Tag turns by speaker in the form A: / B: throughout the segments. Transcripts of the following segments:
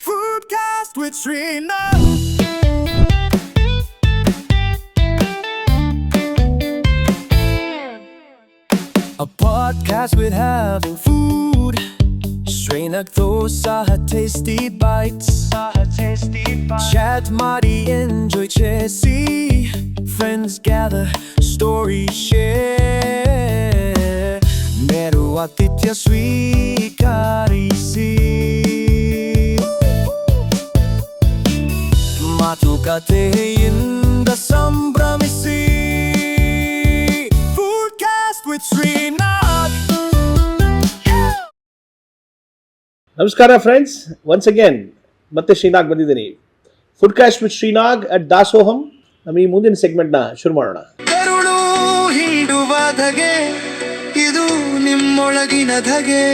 A: Foodcast with Srinath. A podcast with half food. Srinath dosa tasty bites. Chat ಮಾಡಿ enjoy chesi. Friends gather, stories share. Meru atithya ಸ್ವೀಕರಿಸಿ ಮಾತುಕತೆಯಿಂದ ಸಂಭ್ರಮಿಸಿ. Foodcast with Srinath.
B: ನಮಸ್ಕಾರ friends, once again ಮತ್ತೆ ಶ್ರೀನಾಗ್ ಬಂದಿದ್ದೀನಿ. ಫುಡ್ಕಾಸ್ಟ್ with ಶ್ರೀನಾಗ್ at ದಾಸೋಹಂ. ನಮ್ಮ ಈ ಮುಂದಿನ ಸೆಗ್ಮೆಂಟ್ನ ಶುರು ಮಾಡೋಣ.
A: ಕರುಳು ಹಿಂಡುವ ಧಗೆ, ಇದು ನಿಮ್ಮೊಳಗಿನ ಧಗೆ,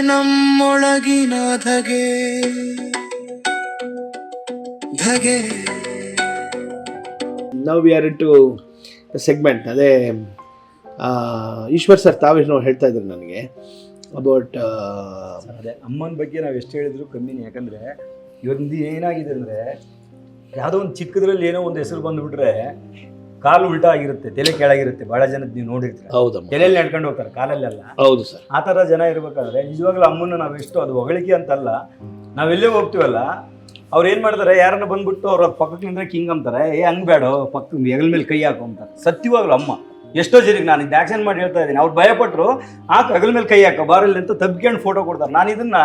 A: ನಮ್ಮೊಳಗಿನ ಧಗೆ ಧಗೆ.
B: ನಾವು we are in two segment. ಅದೇ ಈಶ್ವರ್ ಸರ್ ತಾವೇನೋ ಹೇಳ್ತಾ ಇದ್ರು ನನಗೆ ಅಬೌಟ್
C: ಅದೇ ಅಮ್ಮನ ಬಗ್ಗೆ ನಾವು ಎಷ್ಟು ಹೇಳಿದ್ರು ಕಮ್ಮಿನೇ. ಯಾಕಂದರೆ ಇವತ್ತು ಏನಾಗಿದೆ ಅಂದರೆ, ಯಾವುದೋ ಒಂದು ಚಿಕ್ಕದ್ರಲ್ಲಿ ಏನೋ ಒಂದು ಹೆಸರು ಬಂದುಬಿಟ್ರೆ ಕಾಲು ಉಲ್ಟಾ ಆಗಿರುತ್ತೆ, ತಲೆ ಕೆಳಗಿರುತ್ತೆ. ಭಾಳ ಜನದ ನೀವು ನೋಡಿರ್ತೀರ,
B: ಹೌದಮ್ಮ,
C: ತಲೆಯಲ್ಲಿ ನಡ್ಕೊಂಡು ಹೋಗ್ತಾರೆ, ಕಾಲಲ್ಲೆಲ್ಲ.
B: ಹೌದು ಸರ್. ಆ
C: ಥರ ಜನ ಇರಬೇಕಾದ್ರೆ ನಿಜವಾಗ್ಲೂ ಅಮ್ಮನ ನಾವೆಷ್ಟು, ಅದು ಹೊಗಳಿಕೆ ಅಂತಲ್ಲ, ನಾವೆಲ್ಲೇ ಹೋಗ್ತೀವಲ್ಲ ಅವ್ರು ಏನು ಮಾಡ್ತಾರೆ, ಯಾರನ್ನ ಬಂದ್ಬಿಟ್ಟು ಅವ್ರ ಪಕ್ಕಕ್ಕೆ ನಿಂದ್ರೆ ಕಿಂಗ್ ಅಂತಾರೆ, ಹಂಗೆ ಬೇಡ ಪಕ್ಕ ಹೆಗಲ ಮೇಲೆ ಕೈ ಹಾಕು ಅಂತಾರೆ. ಸತ್ಯವಾಗ್ಲು ಅಮ್ಮ ಎಷ್ಟೋ ಜನಕ್ಕೆ ನಾನು ಇದು ಆ್ಯಕ್ಷನ್ ಮಾಡಿ ಹೇಳ್ತಾ ಇದ್ದೀನಿ, ಅವ್ರು ಭಯಪಟ್ಟರು ಹಾಕು ಹೆಗಲ ಮೇಲೆ ಕೈ ಹಾಕೋ ಬಾರಲ್ಲಿ ಅಂತ ತಬ್ಕೊಂಡು ಫೋಟೋ ಕೊಡ್ತಾರೆ. ನಾನು ಇದನ್ನ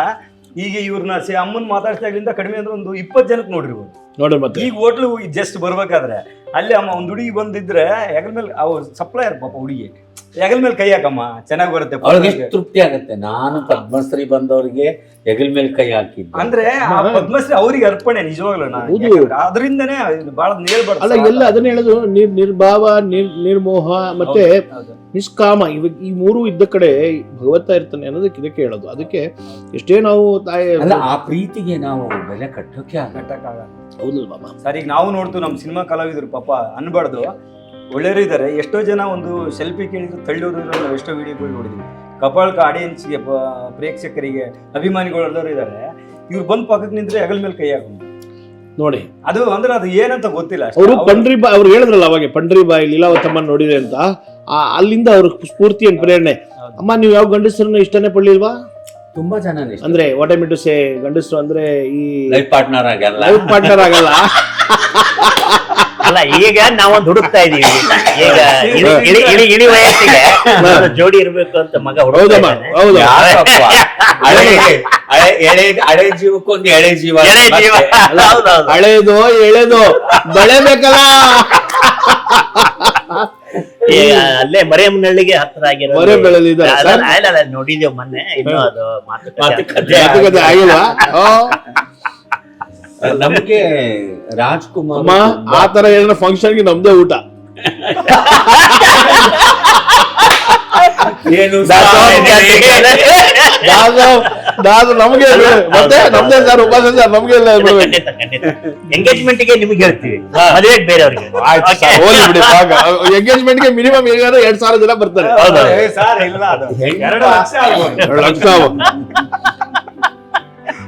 C: ಈಗ ಇವ್ರನ್ನ ಅಮ್ಮನ ಮಾತಾಡ್ಸ್ದಾಗ್ಲಿಂದ ಕಡಿಮೆ ಅಂದ್ರೆ ಒಂದು 20 ಜನಕ್ಕೆ ನೋಡಿರ್ಬೋದು.
B: ನೋಡ್ರಿ, ಮತ್ತೆ
C: ಈಗ ಹೋಟ್ಲು ಜಸ್ಟ್ ಬರ್ಬೇಕಾದ್ರೆ ಅಲ್ಲಿ ಅಮ್ಮ ಒಂದು ಹುಡುಗಿ ಬಂದಿದ್ರೆ ಹೆಗಲ ಮೇಲೆ, ಅವ್ರು ಸಪ್ಲೈಯರ್ ಪಾಪ ಹುಡುಗಿ ಹೆಗಲ ಮೇಲೆ ಕೈ ಹಾಕಮ್ಮ, ಚೆನ್ನಾಗಿ ಬರುತ್ತೆ,
D: ಅವ್ರಿಗೆ ತೃಪ್ತಿ ಆಗುತ್ತೆ. ನಾನು ಪದ್ಮಶ್ರೀ ಬಂದವರಿಗೆ ಹೆಗಲ ಮೇಲೆ ಕೈ ಹಾಕಿದ್ದೆ
C: ಅಂದ್ರೆ ಆ ಪದ್ಮಶ್ರೀ ಅವ್ರಿಗೆ ಅರ್ಪಣೆ ನಿಜವಾಗ್ಲೂ. ಅದರಿಂದನೇ ಬಹಳ ಹೇಳ್ಬಾರ್ದು.
B: ಅಲ್ಲ, ಎಲ್ಲ ಅದನ್ನ ಹೇಳೋದು. ನಿರ್ಭಾವ, ನಿರ್ಮೋಹ ಮತ್ತೆ ನಿಷ್ಕಾಮ, ಇವಾಗ ಈ ಮೂರು ಇದ್ದ ಕಡೆ ಭಗವಂತ ಇರ್ತಾನೆ ಅನ್ನೋದಕ್ಕೆ ಇದಕ್ಕೆ ಹೇಳೋದು. ಅದಕ್ಕೆ ಎಷ್ಟೇ ನಾವು ತಾಯಿ
D: ಅಲ್ಲ, ಆ ಪ್ರೀತಿಗೆ ನಾವು ಬೆಲೆ ಕಟ್ಟೋಕೆ
C: ಕಟ್ಟಕ್ಕಾಗಲ್ಲ.
B: ಹೌದಲ್ವಾ
C: ಸರ್, ಈಗ ನಾವು ನೋಡ್ತು ನಮ್ಮ ಸಿನಿಮಾ ಕಲಾವಿದರು ಪಾಪ ಅನ್ಬಾರ್ದು, ಒಳ್ಳೆಯವರು ಇದ್ದಾರೆ. ಎಷ್ಟೋ ಜನ ಒಂದು ಸೆಲ್ಫಿ ಕೇಳಿದ್ರು ತಳ್ಳೋರು ನಾವು ಎಷ್ಟೋ ವಿಡಿಯೋಗಳು ನೋಡಿದ್ವಿ. ಕಪಾಳಕ ಆಡಿಯನ್ಸ್ಗೆ, ಪ್ರೇಕ್ಷಕರಿಗೆ, ಅಭಿಮಾನಿಗಳಲ್ಲರೂ ಇದ್ದಾರೆ. ಇವ್ರು ಬಂದ್ ಪಕ್ಕಕ್ಕೆ ನಿಂತ್ರೆ ಹೆಗಲ ಮೇಲೆ ಕೈ ಹಾಕೊಂಡು
B: ನೋಡಿ.
C: ಅದು ಅಂದ್ರೆ ಅದು ಏನಂತ ಗೊತ್ತಿಲ್ಲ.
B: ಅವರು ಪಂಡ್ರಿ ಬಾಯ್ ಅವ್ರು ಹೇಳಿದ್ರಲ್ಲ ಅವಾಗ, ಪಂಡ್ರಿ ಬಾಯ್ ಲೀಲಾವತಮ್ಮ ನೋಡಿದೆ ಅಂತ. ಅಲ್ಲಿಂದ ಅವ್ರ ಸ್ಫೂರ್ತಿ ಏನ್ ಪ್ರೇರಣೆ. ಅಮ್ಮ, ನೀವು ಯಾವ ಗಂಡಸರನ್ನ ಇಷ್ಟನೇ ಪಡ್ಲಿಲ್ವಾ?
D: ತುಂಬಾ ಜನ
B: ಅಂದ್ರೆ what I mean to say, ಗಂಡಸರು ಅಂದ್ರೆ ಈ
D: ಲೈಫ್ ಪಾರ್ಟ್ನರ್ ಆಗಲ್ಲ,
E: ಅಲ್ಲ. ಈಗ ನಾವೊಂದು ಹುಡುಕ್ತಾ ಇದೀವಿ. ಈಗ ಇಳಿ ವಯಸ್ಸಿಗೆ ಜೋಡಿ ಇರ್ಬೇಕು ಅಂತ ಮಗ ಹುಡುಕ್ತಾ.
D: ಹಳೆ ಜೀವಕ್ಕೊಂದು ಎಳೆ ಜೀವ.
B: ಹಳೇದು ಎಳೆದು ಬೆಳೆಬೇಕಲ್ಲ.
E: ಅಲ್ಲೇ ಮರೆಯಮ್ಮನಹಳ್ಳಿಗೆ ಹತ್ರ ಆಗಿರೋ ನೋಡಿದೇವ್ ಮೊನ್ನೆ. ಇನ್ನು ಅದು ಮಾತುಕತೆ
B: ಆಗಿಲ್ವಾ?
D: ನಮ್ಗೆ ರಾಜ್ಕುಮಾರ್
B: ಆ ತರ ಏನಾರ ಫಂಕ್ಷನ್ಗೆ ನಮ್ದೇ ಊಟ.
D: ಏನು
B: ನಮ್ಗೆ ಮತ್ತೆ ನಮ್ದೇ ಸರ್, ಉಪಾಸ ಸರ್, ನಮ್ಗೆ
E: ಎಂಗೇಜ್ಮೆಂಟ್ಗೆ ನಿಮ್ಗೆ ಹೇಳ್ತೀವಿ, ಮದುವೆಗೆ ಬೇರೆಯವ್ರಿಗೆ.
B: ಎಂಗೇಜ್ಮೆಂಟ್ಗೆ ಮಿನಿಮಮ್ 2,000 ಜನ ಬರ್ತಾರೆ.
C: 2 ಲಕ್ಷ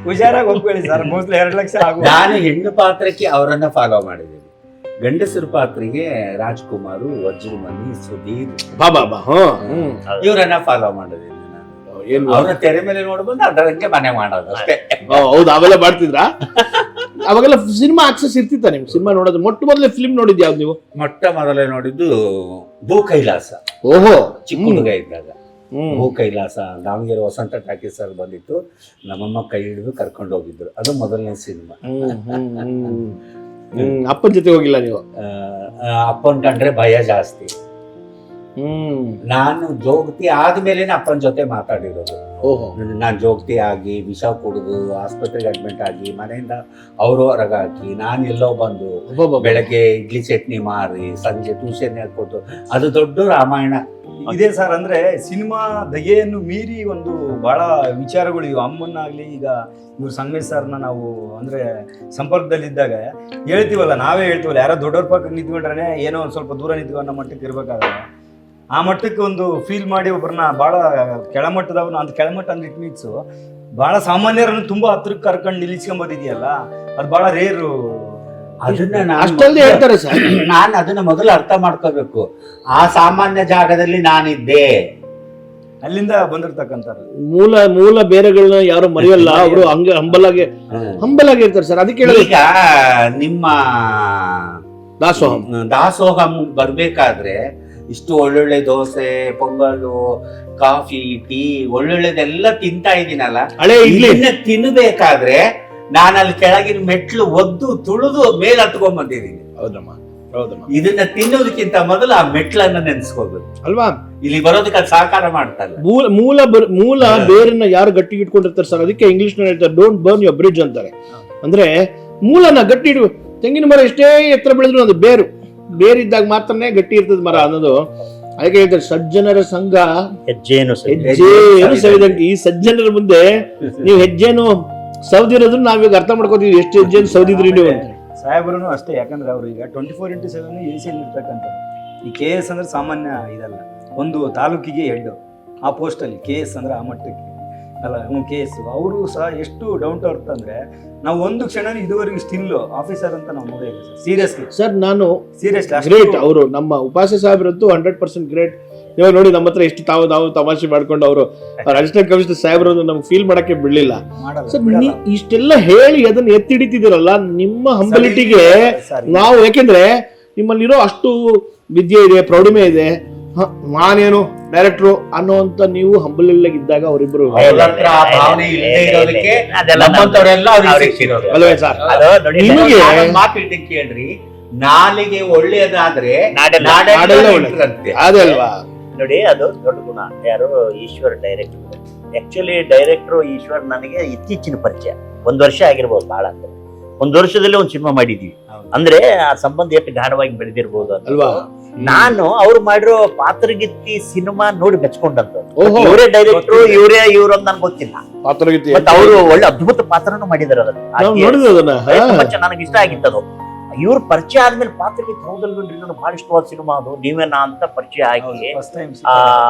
C: ಹುಷಾರಾಗಿ ಒಪ್ಕೊಳ್ಳಿ ಸರ್, ಮೋಸ್ಟ್ಲಿ 2 ಲಕ್ಷ ಆಗುವ.
D: ನಾನು ಹೆಣ್ಣು ಪಾತ್ರಕ್ಕೆ ಅವರನ್ನ ಫಾಲೋ ಮಾಡಿದ್ದೀನಿ. ಗಂಡಸರ ಪಾತ್ರಿಗೆ ರಾಜ್ಕುಮಾರ್, ವಜ್ರಮನಿ, ಸುಧೀರ್, ಇವರನ್ನ ಫಾಲೋ ಮಾಡಿದ್ದೀನಿ. ಅವ್ರ ತೆರೆ ಮೇಲೆ ನೋಡ್ಬಂದು ಅದರಂಗೆ ಮನೆ ಮಾಡೋದು ಅಷ್ಟೇ.
B: ಹೌದು, ಅವೆಲ್ಲ ಮಾಡ್ತಿದ್ರ? ಅವಾಗೆಲ್ಲ ಸಿನಿಮಾ ಆಕ್ಸೆಸ್ ಇರ್ತಿತ್ತ ನಿಮ್ಗೆ? ಸಿನಿಮಾ ನೋಡೋದು ಮೊಟ್ಟ ಮೊದಲೇ ಫಿಲ್ಮ್ ನೋಡಿದ್ ಯಾವ್ದು ನೀವು?
D: ಮೊಟ್ಟ ಮೊದಲೇ ನೋಡಿದ್ದು ಭೂ ಕೈಲಾಸ.
B: ಓಹೋ,
D: ಚಿಕ್ಕ ಹುಡುಗ ಇದ್ದಾಗ ಭೂ ಕೈಲಾಸ ದಾವಣಗೆರೆ ವಸಂತ ಟಾಕೀಸ್ ಅಲ್ಲಿ ಬಂದಿತ್ತು. ನಮ್ಮಮ್ಮ ಕೈ ಹಿಡಿದು ಕರ್ಕೊಂಡು ಹೋಗಿದ್ರು. ಅದು ಮೊದಲನೇ ಸಿನಿಮಾ.
B: ಅಪ್ಪನ ಜೊತೆ ಹೋಗಿಲ್ಲ ನೀವು?
D: ಅಪ್ಪನ್ ಕಂಡ್ರೆ ಭಯ ಜಾಸ್ತಿ. ನಾನು ಜೋಗತಿ ಆದ್ಮೇಲೆನೆ ಅಪ್ಪನ ಜೊತೆ ಮಾತಾಡಿರೋದು.
B: ಓಹೋ.
D: ನಾನು ಜೋಗತಿ ಆಗಿ ವಿಷ ಕುಡಿದು ಆಸ್ಪತ್ರೆಗೆ ಅಡ್ಮಿಟ್ ಆಗಿ ಮನೆಯಿಂದ ಅವರು ಹೊರಗಾಕಿ ನಾನು ಎಲ್ಲೋ ಬಂದು ಬೆಳಗ್ಗೆ ಇಡ್ಲಿ ಚಟ್ನಿ ಮಾರಿ ಸಂಜೆ ಟ್ಯೂಷನ್ ಹೇಳ್ಕೊಟ್ಟು ಅದು ದೊಡ್ಡ ರಾಮಾಯಣ.
C: ಇದೇ ಸರ್, ಅಂದ್ರೆ ಸಿನಿಮಾ ದಗೆಯನ್ನು ಮೀರಿ ಒಂದು ಬಹಳ ವಿಚಾರಗಳು ಇವು. ಅಮ್ಮನಾಗ್ಲಿ, ಈಗ ಇವ್ರು ಸಂಗಮೇಶ್ ಸರ್ನ ನಾವು ಅಂದ್ರೆ ಸಂಪರ್ಕದಲ್ಲಿದ್ದಾಗ ನಾವೇ ಹೇಳ್ತೀವಲ್ಲ, ಯಾರೋ ದೊಡ್ಡವ್ರ ಪಕ್ಕ ನಿಂತ್ಕೊಂಡ್ರೆ ಏನೋ ಒಂದು ಸ್ವಲ್ಪ ದೂರ ನಿಂತ್ಕೊಂಡು ಅನ್ನೋ ಮಟ್ಟಕ್ಕೆ ಇರ್ಬೇಕಾದ್ರೆ ಆ ಮಟ್ಟಕ್ಕೆ ಒಂದು ಫೀಲ್ ಮಾಡಿ ಒಬ್ಬರನ್ನ ಬಹಳ ಕೆಳಮಟ್ಟದವ್ರನ್ನ, ಅಂತ ಕೆಳಮಟ್ಟ ಅಂದ್ರೆ ಇಟ್ ಮೀನ್ಸ್ ಬಹಳ ಸಾಮಾನ್ಯರನ್ನು ತುಂಬಾ ಹತ್ರಕ್ಕೆ ಕರ್ಕೊಂಡು ನಿಲ್ಲಿಸ್ಕೊಂಬೋದಿದೆಯಲ್ಲ, ಅದು ಬಹಳ ರೇರು.
D: ಅದನ್ನ
B: ಅಷ್ಟಲ್ಲದೆ ಹೇಳ್ತಾರೆ ಸರ್,
D: ನಾನು ಅದನ್ನ ಮೊದಲು ಅರ್ಥ ಮಾಡ್ಕೋಬೇಕು. ಆ ಸಾಮಾನ್ಯ ಜಾಗದಲ್ಲಿ ನಾನಿದ್ದೆ,
C: ಅಲ್ಲಿಂದ ಬಂದಿರ್ತಕ್ಕಂಥ
B: ಮೂಲ ಬೇರೆಗಳನ್ನ ಯಾರು ಮರೆಯಲ್ಲ. ಅವರು ಹಂಗೆ ಹಂಬಲಾಗಿ ಇರ್ತಾರೆ ಸರ್. ಅದಕ್ಕೆ
D: ಈಗ ನಿಮ್ಮ ದಾಸೋಹಂ ಬರ್ಬೇಕಾದ್ರೆ ಇಷ್ಟು ಒಳ್ಳೊಳ್ಳೆ ದೋಸೆ, ಪೊಂಗಲು, ಕಾಫಿ, ಟೀ ಒಳ್ಳೊಳ್ಳೆದೆಲ್ಲ ತಿಂತಾ ಇದೀನಲ್ಲ, ಇದನ್ನ ತಿನ್ಬೇಕಾದ್ರೆ ನಾನು ಅಲ್ಲಿ ಕೆಳಗಿನ ಮೆಟ್ಲು ಒದ್ದು ತುಳಿದು ಮೇಲೆ ಹತ್ಕೊಂಡ್ ಬಂದಿದ್ದೀನಿ.
B: ಹೌದಮ್ಮ.
D: ಇದನ್ನ ತಿನ್ನೋದಕ್ಕಿಂತ ಮೊದಲು ಆ ಮೆಟ್ಲನ್ನ ನೆನ್ಸ್ಕೋಬೇಕು
B: ಅಲ್ವಾ.
D: ಇಲ್ಲಿ ಬರೋದಕ್ಕೆ ಅದು ಸಹಕಾರ ಮಾಡ್ತಾರೆ.
B: ಮೂಲ ಬೇರನ್ನ ಯಾರು ಗಟ್ಟಿಗೆ ಇಟ್ಕೊಂಡಿರ್ತಾರೆ ಸರ್, ಅದಕ್ಕೆ ಇಂಗ್ಲಿಷ್ ನಲ್ಲಿ ಹೇಳ್ತಾರೆ ಡೋಂಟ್ ಬರ್ನ್ ಯುವರ್ ಬ್ರಿಡ್ಜ್ ಅಂತಾರೆ. ಅಂದ್ರೆ ಮೂಲನ ಗಟ್ಟಿ ಇಡುವ. ತೆಂಗಿನ ಮರ ಎಷ್ಟೇ ಎತ್ತರ ಬೆಳೆದ್ರು ಅದು ಬೇರಿದ್ದಾಗ ಮಾತ್ರನೇ ಗಟ್ಟಿ ಇರ್ತದ ಮರ ಅನ್ನೋದು. ಅದಕ್ಕೆ ಹೇಳ್ತಾರೆ ಸಜ್ಜನರ ಸಂಘ ಹೆಜ್ಜೇನು ಸವಿದಂಗೆ. ಈ ಸಜ್ಜನರ ಮುಂದೆ ನೀವು ಹೆಜ್ಜೆನು ಸೌದಿರೋದನ್ನ ನಾವೀಗ ಅರ್ಥ ಮಾಡ್ಕೋತೀವಿ, ಎಷ್ಟು ಹೆಜ್ಜೆನು ಸೌದಿದ್ರಿ ನೀವು ಅಂತ.
C: ಸಾಹೇಬ್ರು ಅಷ್ಟೇ, ಯಾಕಂದ್ರೆ ಅವ್ರು ಈಗ 24x7 AC ಇರ್ತಕ್ಕಂಥ. ಈ KS ಅಂದ್ರೆ ಸಾಮಾನ್ಯ ಇದಲ್ಲ, ಒಂದು ತಾಲೂಕಿಗೆ ಹೆಡ್ ಆ ಪೋಸ್ಟ್ ಅಲ್ಲಿ KS ಅಂದ್ರೆ ಆ ಮಟ್ಟಕ್ಕೆ ಅಲ್ಲ. KS ಅವರು ಸಹ ಎಷ್ಟು ಡೌನ್ ಟು ಅರ್ತ್ ಅಂದ್ರೆ ನಾವು ಒಂದು ಕ್ಷಣ ಇದುವರೆಗೂ ಸ್ಟಿಲ್ ಆಫೀಸರ್ ಅಂತ ನಾವು ನೋಡಿಲ್ಲ ಸೀರಿಯಸ್ಲಿ
B: ಸರ್. ನಾನು
C: ಸೀರಿಯಸ್ಲಿ
B: ಗ್ರೇಟ್. ಅವರು ನಮ್ಮ ಉಪಾಸ ಸಾಹೇಬ್ರಂತೂ 100% ಗ್ರೇಟ್. ಇವಾಗ ನೋಡಿ ನಮ್ಮ ಹತ್ರ ಎಷ್ಟು ನಾವು ತಮಾಷೆ ಮಾಡ್ಕೊಂಡು ಅವರು ಅಸಿಸ್ಟೆಂಟ್ ಕಮಿಷನರ್ ಸಾಹೇಬ್ರನ್ನು ನಮ್ಗೆ ಫೀಲ್ ಮಾಡಕ್ಕೆ ಬಿಡ್ಲಿಲ್ಲ ಸರ್. ಇಷ್ಟೆಲ್ಲ ಹೇಳಿ ಅದನ್ನ ಎತ್ತಿಡಿತಿದ್ದೀರಲ್ಲ, ನಿಮ್ಮ ಹಂಬಲಿಟಿಗೆ ನಾವು, ಯಾಕೆಂದ್ರೆ ನಿಮ್ಮಲ್ಲಿರೋ ಅಷ್ಟು ವಿದ್ಯೆ ಇದೆ, ಪ್ರೌಢಿಮೆ ಇದೆ. ನಾನೇನು ಡೈರೆಕ್ಟ್ರು ಅನ್ನೋಂತ ನೀವು ಹಂಬಲಿಲ್ಲಾಗಿದ್ದಾಗ ಅವರಿಬ್ಬರು ಅಲ್ವೇ ಸರ್? ನಿಮಗೆ
D: ಕೇಳ್ರಿ, ನಾಲಿಗೆ ಒಳ್ಳೆಯದಾದ್ರೆ
B: ಅದಲ್ವಾ
E: ನೋಡಿ, ಅದು ದೊಡ್ಡ ಗುಣ. ಯಾರು Ishwar director. Actually director Ishwar ನನಗೆ ಇತ್ತೀಚಿನ ಪರಿಚಯ, 1 ವರ್ಷ ಆಗಿರ್ಬೋದು. ಬಹಳ ಅಂದ್ರೆ 1 ವರ್ಷದಲ್ಲಿ ಒಂದು ಸಿನಿಮಾ ಮಾಡಿದೀವಿ ಅಂದ್ರೆ ಆ ಸಂಬಂಧ ಎಷ್ಟು ಗಾಢವಾಗಿ ಬೆಳೆದಿರ್ಬೋದು ಅಲ್ವಾ. ನಾನು ಅವ್ರು ಮಾಡಿರೋ ಪಾತ್ರಗಿತ್ತಿ ಸಿನಿಮಾ ನೋಡಿ ಮೆಚ್ಕೊಂಡಂತ. ಇವರೇ ಡೈರೆಕ್ಟ್ರು, ಇವ್ರು ಅಂತ ನನ್ಗೆ ಗೊತ್ತಿಲ್ಲ. ಮತ್ತೆ ಅವರು ಒಳ್ಳೆ ಅದ್ಭುತ ಪಾತ್ರನೂ ಮಾಡಿದಾರೆ. ಅದನ್ನ ನನಗೆ ಇಷ್ಟ ಆಗಿತ್ತದು. ಇವ್ರ ಪರಿಚಯ ಆದ್ಮೇಲೆ ಪಾತ್ರಗಿತ್ತಿ ಹೌದಲ್ವೇನ್ರಿ, ನನಗೆ ಬಹಳ ಇಷ್ಟವಾದ ಸಿನಿಮಾ ಅದು, ನೀವೇನಾ ಅಂತ ಪರಿಚಯ ಆಗಿ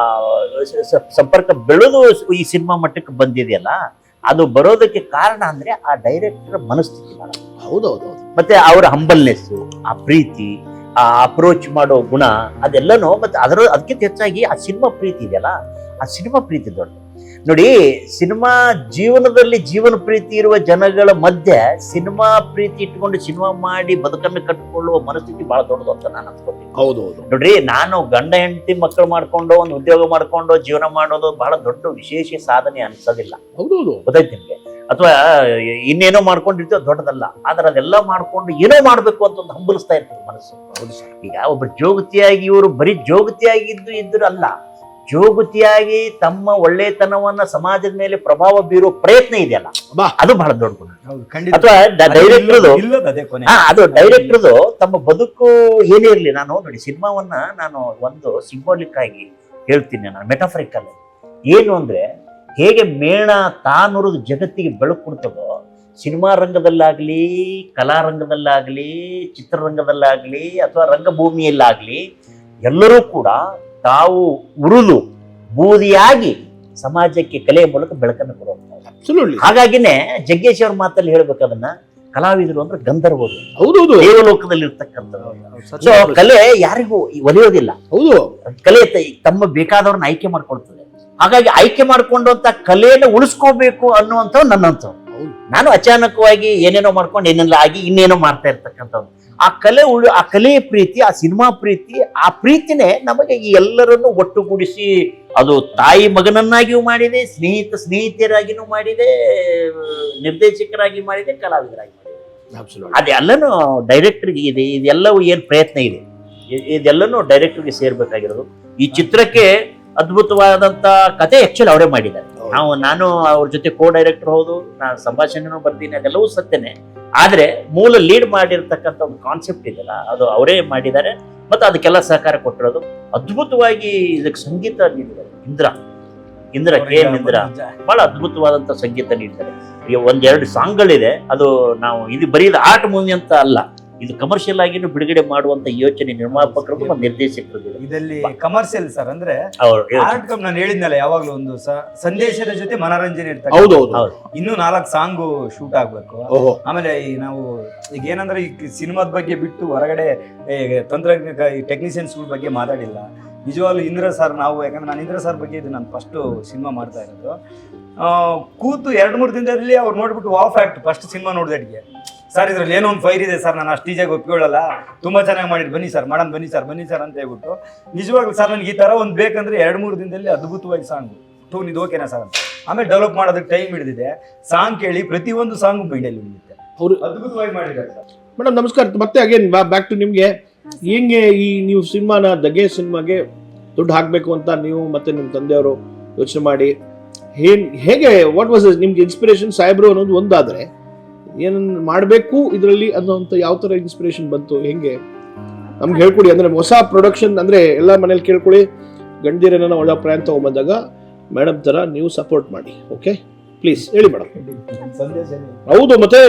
E: ಸಂಪರ್ಕ ಬೆಳೆದು ಈ ಸಿನಿಮಾ ಮಟ್ಟಕ್ಕೆ ಬಂದಿದೆಯಲ್ಲ, ಅದು ಬರೋದಕ್ಕೆ ಕಾರಣ ಅಂದ್ರೆ ಆ ಡೈರೆಕ್ಟರ್ ಮನಸ್ಥಿತಿ.
B: ಹೌದೌದು.
E: ಮತ್ತೆ ಅವರ ಹಂಬಲ್ನೆಸ್, ಆ ಪ್ರೀತಿ, ಆ ಅಪ್ರೋಚ್ ಮಾಡೋ ಗುಣ, ಅದೆಲ್ಲನೂ. ಮತ್ತೆ ಅದಕ್ಕಿಂತ ಹೆಚ್ಚಾಗಿ ಆ ಸಿನಿಮಾ ಪ್ರೀತಿ ಇದೆಯಲ್ಲ, ಆ ಸಿನಿಮಾ ಪ್ರೀತಿ ದೊಡ್ಡ. ನೋಡಿ, ಸಿನಿಮಾ ಜೀವನದಲ್ಲಿ ಜೀವನ ಪ್ರೀತಿ ಇರುವ ಜನಗಳ ಮಧ್ಯೆ ಸಿನಿಮಾ ಪ್ರೀತಿ ಇಟ್ಕೊಂಡು ಸಿನಿಮಾ ಮಾಡಿ ಬದುಕನ್ನು ಕಟ್ಟಿಕೊಳ್ಳುವ ಮನಸ್ಥಿತಿ ಬಹಳ ದೊಡ್ಡದು ಅಂತ ನಾನು ಅನ್ಕೋತೀನಿ.
B: ಹೌದೌದು.
E: ನೋಡ್ರಿ, ನಾನು ಗಂಡ ಹೆಂಡತಿ ಮಕ್ಕಳು ಮಾಡ್ಕೊಂಡು ಒಂದು ಉದ್ಯೋಗ ಮಾಡ್ಕೊಂಡು ಜೀವನ ಮಾಡೋದು ಬಹಳ ದೊಡ್ಡ ವಿಶೇಷ ಸಾಧನೆ ಅನ್ಸೋದಿಲ್ಲ.
B: ಹೌದೌದು,
E: ಗೊತ್ತಾಯ್ತು ನಿಮ್ಗೆ? ಅಥವಾ ಇನ್ನೇನೋ ಮಾಡ್ಕೊಂಡಿರ್ತೇವೆ ದೊಡ್ಡದಲ್ಲ. ಆದ್ರೆ ಅದೆಲ್ಲ ಮಾಡ್ಕೊಂಡು ಏನೋ ಮಾಡ್ಬೇಕು ಅಂತ ಒಂದು ಹಂಬಲಿಸ್ತಾ ಇರ್ತದೆ ಮನಸ್ಸು. ಈಗ ಒಬ್ಬರು ಜೋಗತಿಯಾಗಿ, ಇವರು ಬರೀ ಜೋಗತಿಯಾಗಿದ್ದು ಇದ್ರು ಅಲ್ಲ, ಜೋಗತಿಯಾಗಿ ತಮ್ಮ ಒಳ್ಳೆತನವನ್ನ ಸಮಾಜದ ಮೇಲೆ ಪ್ರಭಾವ ಬೀರೋ ಪ್ರಯತ್ನ ಇದೆಯಲ್ಲ, ಅದು ಬಹಳ ದೊಡ್ಡ ಗುಣ. ಅಥವಾ ಅದು ಡೈರೆಕ್ಟರ್ದು ತಮ್ಮ ಬದುಕು ಏನೇ ಇರ್ಲಿ. ನಾನು ನೋಡಿ, ಸಿನಿಮಾವನ್ನ ನಾನು ಒಂದು ಸಿಂಬಾಲಿಕ್ ಆಗಿ ಹೇಳ್ತೀನಿ, ನಾನು ಮೆಟಾಫರಿಕಲ್. ಏನು ಅಂದ್ರೆ, ಹೇಗೆ ಮೇಣ ತಾನುರಿದು ಜಗತ್ತಿಗೆ ಬೆಳಕು ಕೊಡ್ತದೋ, ಸಿನಿಮಾ ರಂಗದಲ್ಲಾಗ್ಲಿ, ಕಲಾರಂಗದಲ್ಲಾಗ್ಲಿ, ಚಿತ್ರರಂಗದಲ್ಲಾಗ್ಲಿ, ಅಥವಾ ರಂಗಭೂಮಿಯಲ್ಲಾಗ್ಲಿ ಎಲ್ಲರೂ ಕೂಡ ತಾವು ಉರುಳು ಬೂದಿಯಾಗಿ ಸಮಾಜಕ್ಕೆ ಕಲೆಯ ಮೂಲಕ ಬೆಳಕನ್ನು ಕೊಡುವಂತ. ಹಾಗಾಗಿನೇ ಜಗ್ಗೇಶ್ ಅವ್ರ ಮಾತಲ್ಲಿ ಹೇಳ್ಬೇಕು, ಅದನ್ನ ಕಲಾವಿದರು ಅಂದ್ರೆ ಗಂಧರ್ವರು, ಹೌದು, ದೇವಲೋಕದಲ್ಲಿ ಇರ್ತಕ್ಕಂಥದ್ದು. ಸೊ ಕಲೆ ಯಾರಿಗೂ ಒಲಿಯೋದಿಲ್ಲ. ಹೌದು, ಕಲೆ ತಮ್ಮ ಬೇಕಾದವ್ರನ್ನ ಆಯ್ಕೆ ಮಾಡ್ಕೊಳ್ತದೆ. ಹಾಗಾಗಿ ಆಯ್ಕೆ ಮಾಡ್ಕೊಂಡಂತ ಕಲೆಯನ್ನು ಉಳಿಸ್ಕೋಬೇಕು ಅನ್ನುವಂಥ ನನ್ನಂಥವ್ರು. ನಾನು ಅಚಾನಕವಾಗಿ ಏನೇನೋ ಮಾಡ್ಕೊಂಡು ಏನೆಲ್ಲ ಆಗಿ ಇನ್ನೇನೋ ಮಾಡ್ತಾ ಇರ್ತಕ್ಕಂಥವ್ರು. ಆ ಕಲೆಯ ಪ್ರೀತಿ, ಆ ಸಿನಿಮಾ ಪ್ರೀತಿ, ಆ ಪ್ರೀತಿನೇ ನಮಗೆ ಈ ಎಲ್ಲರನ್ನು ಒಟ್ಟುಗೂಡಿಸಿ ಅದು ತಾಯಿ ಮಗನನ್ನಾಗಿಯೂ ಮಾಡಿದೆ, ಸ್ನೇಹಿತರಾಗಿಯೂ ಮಾಡಿದೆ, ನಿರ್ದೇಶಕರಾಗಿ ಮಾಡಿದೆ, ಕಲಾವಿದರಾಗಿ ಮಾಡಿದೆ. ಅದೆಲ್ಲನೂ ಡೈರೆಕ್ಟರ್ಗೆ ಇದೆ. ಇದೆಲ್ಲವೂ ಏನ್ ಪ್ರಯತ್ನ ಇದೆ, ಇದೆಲ್ಲನೂ ಡೈರೆಕ್ಟರ್ಗೆ ಸೇರ್ಬೇಕಾಗಿರೋದು. ಈ ಚಿತ್ರಕ್ಕೆ ಅದ್ಭುತವಾದಂತ ಕತೆ ಆಕ್ಚುಲಿ ಅವರೇ ಮಾಡಿದ್ದಾರೆ. ನಾನು ಅವ್ರ ಜೊತೆ ಕೋ ಡೈರೆಕ್ಟರ್ ಹೌದು, ನಾನು ಸಂಭಾಷಣೆನೂ ಬರ್ತೀನಿ, ಅದೆಲ್ಲವೂ ಸತ್ಯನೇ. ಆದ್ರೆ ಮೂಲ ಲೀಡ್ ಮಾಡಿರ್ತಕ್ಕಂಥ ಒಂದು ಕಾನ್ಸೆಪ್ಟ್ ಇದೆಯಲ್ಲ, ಅದು ಅವರೇ ಮಾಡಿದ್ದಾರೆ ಮತ್ತು ಅದಕ್ಕೆಲ್ಲ ಸಹಕಾರ ಕೊಟ್ಟಿರೋದು. ಅದ್ಭುತವಾಗಿ ಇದಕ್ಕೆ ಸಂಗೀತ ನೀಡಿದ್ದಾರೆ ಇಂದ್ರ ಕೆ ಎಂ ಇಂದ್ರ, ಬಹಳ ಅದ್ಭುತವಾದಂತ ಸಂಗೀತ ನೀಡಿದ್ದಾರೆ. ಈಗ ಒಂದೆರಡು ಸಾಂಗ್ಗಳಿದೆ, ಅದು ನಾವು ಇದು ಬರೀ ಆರ್ಟ್ ಮೂವಿ ಅಂತ ಅಲ್ಲ, ಇದು ಕಮರ್ಷಿಯಲ್ ಆಗಿನೂ ಬಿಡುಗಡೆ ಮಾಡುವಂತ ಯೋಚನೆ ನಿರ್ಮಾಪಕರದ್ದು ಮತ್ತು ನಿರ್ದೇಶಕರದ್ದು.
C: ಇದರಲ್ಲಿ ಕಮರ್ಷಿಯಲ್ ಸರ್ ಅಂದ್ರೆ ಆರ್ಟ್ ನಾನು ಹೇಳಿದ್ನಲ್ಲ, ಯಾವಾಗ್ಲೂ ಒಂದು ಸಂದೇಶದ ಜೊತೆ ಮನೋರಂಜನೆ ಇರ್ತದೆ. ಇನ್ನೂ 4 ಸಾಂಗು ಶೂಟ್ ಆಗ್ಬೇಕು. ಆಮೇಲೆ ನಾವು ಈಗ ಏನಂದ್ರೆ ಈ ಸಿನಿಮಾದ ಬಗ್ಗೆ ಬಿಟ್ಟು ಹೊರಗಡೆ ಟೆಕ್ನಿಷಿಯನ್ಸ್ ಬಗ್ಗೆ ಮಾತಾಡಿಲ್ಲ. ನಿಜವಾಗ್ಲೂ ಇಂದ್ರ ಸರ್ ನಾವು, ಯಾಕಂದ್ರೆ ನಾನು ಇಂದ್ರ ಸರ್ ಬಗ್ಗೆ ಇದು ನಾನು ಫಸ್ಟ್ ಸಿನಿಮಾ ಮಾಡ್ತಾ ಇರೋದು. ಕೂತು 2-3 ದಿನದಲ್ಲಿ ಅವ್ರು ನೋಡ್ಬಿಟ್ಟು ವಾವ್ ಫ್ಯಾಕ್ಟ್ ಫಸ್ಟ್ ಸಿನಿಮಾ ನೋಡಿದಟ್ಟಿಗೆ, ಸರ್ ಇದ್ರಲ್ಲಿ ಏನೋ ಒಂದು ಫೈರ್ ಇದೆ ಸರ್, ನಾನು ಅಷ್ಟು ಈಜಾಗಿ ಒಪ್ಕೊಳ್ಳಲ್ಲ, ತುಂಬಾ ಚೆನ್ನಾಗಿ ಮಾಡಿರಿ, ಬನ್ನಿ ಸರ್ ಮಾಡೋಣ, ಬನ್ನಿ ಸರ್ ಅಂತ ಹೇಳ್ಬಿಟ್ಟು. ನಿಜವಾಗ್ಲೂ ಸರ್ ನನಗೆ ಈ ತರ ಒಂದು ಬೇಕಂದ್ರೆ 2-3 ದಿನದಲ್ಲಿ ಅದ್ಭುತವಾಗಿ ಸಾಂಗ್ ಟೂನ್ ಇದು ಓಕೆನಾ ಸರ್ ಅಂತ. ಆಮೇಲೆ ಡೆವಲಪ್ ಮಾಡೋದಕ್ಕೆ ಟೈಮ್ ಹಿಡಿದಿದೆ. ಸಾಂಗ್ ಕೇಳಿ ಪ್ರತಿಯೊಂದು ಸಾಂಗು ಮೈಂಡಲ್ಲಿ ಉಳಿಯುತ್ತೆ. ಅವರು ಅದ್ಭುತವಾಗಿ ಮಾಡಿದ್ದಾರೆ ಸರ್.
B: ಮೇಡಮ್ ನಮಸ್ಕಾರ. ಮತ್ತೆ ಅಗೇನ್ ಬ್ಯಾಕ್ ಟು ನಿಮ್ಗೆ. ಹೆಂಗೆ ಈ ನೀವು ಸಿನಿಮಾನ ಧಗೆ ಸಿನಿಮಾಗೆ ದುಡ್ಡು ಹಾಕಬೇಕು ಅಂತ ನೀವು ಮತ್ತೆ ನಿಮ್ಮ ತಂದೆಯವರು ಯೋಚನೆ ಮಾಡಿ ಹೇಗೆ ವಾಟ್ ವಾಸ್ ನಿಮ್ಗೆ ಇನ್ಸ್ಪಿರೇಷನ್? ಸಾಹೇಬ್ರು ಅನ್ನೋದು ಒಂದಾದ್ರೆ ಏನನ್ನ ಮಾಡಬೇಕು ಇದರಲ್ಲಿ ಅನ್ನೋಂಥ ಯಾವ ಥರ ಇನ್ಸ್ಪಿರೇಷನ್ ಬಂತು? ಹೆಂಗೆ ನಮ್ಗೆ ಹೇಳ್ಕೊಡಿ. ಅಂದ್ರೆ ಹೊಸ ಪ್ರೊಡಕ್ಷನ್ ಅಂದ್ರೆ ಎಲ್ಲ ಮನೇಲಿ ಕೇಳ್ಕೊಳ್ಳಿ, ಗಂಡಿರನ್ನ ಒಳ್ಳೆ ಪ್ರಯಾಣ ತಗೊಂಬಂದಾಗ ಮೇಡಮ್ ತರ ನೀವು ಸಪೋರ್ಟ್ ಮಾಡಿ. ಓಕೆ, ಪ್ಲೀಸ್ ಹೇಳಿ ಮೇಡಮ್. ಹೌದು, ಮತ್ತೆ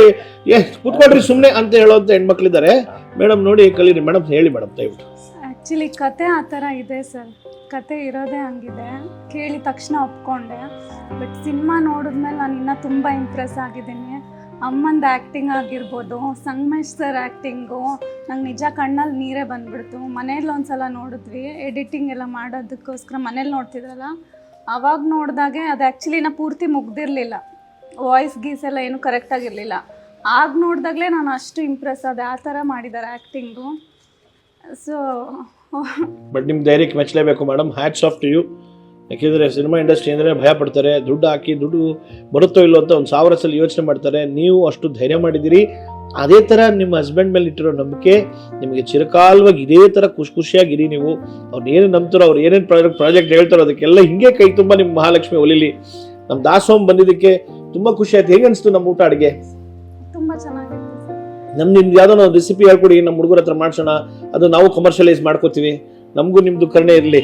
B: ಕೂತ್ಕೊಳ್ರಿ ಸುಮ್ಮನೆ ಅಂತ ಹೇಳೋಂಥ ಹೆಣ್ಮಕ್ಳಿದ್ದಾರೆ. ಮೇಡಮ್ ನೋಡಿ ಕಲೀರಿ. ಮೇಡಮ್ ಹೇಳಿ ಮೇಡಮ್ ದಯವಿಟ್ಟು.
F: ಆ್ಯಕ್ಚುಲಿ ಕತೆ ಆ ಥರ ಇದೆ ಸರ್, ಕತೆ ಇರೋದೇ ಹಂಗಿದೆ. ಕೇಳಿ ತಕ್ಷಣ ಒಪ್ಕೊಂಡೆ. ಬಟ್ ಸಿನಿಮಾ ನೋಡಿದ್ಮೇಲೆ ನಾನು ಇನ್ನೂ ತುಂಬ ಇಂಪ್ರೆಸ್ ಆಗಿದ್ದೀನಿ. ಅಮ್ಮಂದು ಆ್ಯಕ್ಟಿಂಗ್ ಆಗಿರ್ಬೋದು, ಸಂಗಮೇಶ್ ಸರ್ ಆ್ಯಕ್ಟಿಂಗು ನಂಗೆ ನಿಜ ಕಣ್ಣಲ್ಲಿ ನೀರೇ ಬಂದುಬಿಡ್ತು. ಮನೇಲಿ ಒಂದ್ಸಲ ನೋಡಿದ್ವಿ, ಎಡಿಟಿಂಗ್ ಎಲ್ಲ ಮಾಡೋದಕ್ಕೋಸ್ಕರ ಮನೇಲಿ ನೋಡ್ತಿದ್ರಲ್ಲ, ಆವಾಗ ನೋಡಿದಾಗೆ ಅದು ಆ್ಯಕ್ಚುಲಿ ನಾ ಪೂರ್ತಿ ಮುಗ್ದಿರಲಿಲ್ಲ, ವಾಯ್ಸ್ ಗೀಸ್ ಎಲ್ಲ ಏನೂ ಕರೆಕ್ಟಾಗಿರಲಿಲ್ಲ. ಆಗ ನೋಡಿದಾಗಲೇ ನಾನು ಅಷ್ಟು ಇಂಪ್ರೆಸ್ ಆದೆ, ಆ ಥರ ಮಾಡಿದ್ದಾರೆ ಆ್ಯಕ್ಟಿಂಗು. ಸೊ
B: ಬಟ್ ನಿಮ್ಮ ಧೈರ್ಯಕ್ಕೆ ಮೆಚ್ಚಲೇಬೇಕು madam. Hats off to you. ಯಾಕೆಂದರೆ ಸಿನಿಮಾ ಇಂಡಸ್ಟ್ರಿ ಅಂದರೆ ಭಯ ಪಡ್ತಾರೆ, ದುಡ್ಡು ಹಾಕಿ ದುಡ್ಡು ಬರುತ್ತೋ ಇಲ್ಲೋ ಅಂತ 1000 ಸಲ ಯೋಚನೆ ಮಾಡ್ತಾರೆ. ನೀವು ಅಷ್ಟು ಧೈರ್ಯ ಮಾಡಿದ್ದೀರಿ. ಅದೇ ಥರ ನಿಮ್ಮ ಹಸ್ಬೆಂಡ್ ಮೇಲೆ ಇಟ್ಟಿರೋ ನಂಬಿಕೆ ನಿಮಗೆ ಚಿರಕಾಲವಾಗಿ ಇದೇ ಥರ ಖುಷಿಯಾಗಿರಿ. ನೀವು ಅವ್ರು ಏನು ನಂಬ್ತಾರೋ, ಅವ್ರು ಏನೇನು ಪ್ರಾಜೆಕ್ಟ್ ಹೇಳ್ತಾರೋ ಅದಕ್ಕೆಲ್ಲ ಹಿಂಗೆ ಕೈ ತುಂಬ ನಿಮ್ಮ ಮಹಾಲಕ್ಷ್ಮಿ ಒಲಿಲಿ. ನಮ್ಮ ದಾಸೋಮ್ ಬಂದಿದ್ದಕ್ಕೆ ತುಂಬ ಖುಷಿ ಆಯ್ತು. ಹೇಗೆ ಅನಿಸ್ತು ನಮ್ಮ ಊಟ ಅಡುಗೆ?
F: ತುಂಬ ಚೆನ್ನಾಗಿತ್ತು.
B: ನಿಮ್ದು ಯಾವುದೋ ನಾವು ರೆಸಿಪಿ ಹೇಳ್ಕೊಡಿ, ನಮ್ಮ ಹುಡುಗರ ಹತ್ರ ಮಾಡ್ಸೋಣ, ಅದು ನಾವು ಕಮರ್ಷಿಯಲೈಸ್ ಮಾಡ್ಕೋತೀವಿ. ನಮಗೂ ನಿಮ್ದು ಕರುಣೆ ಇರಲಿ.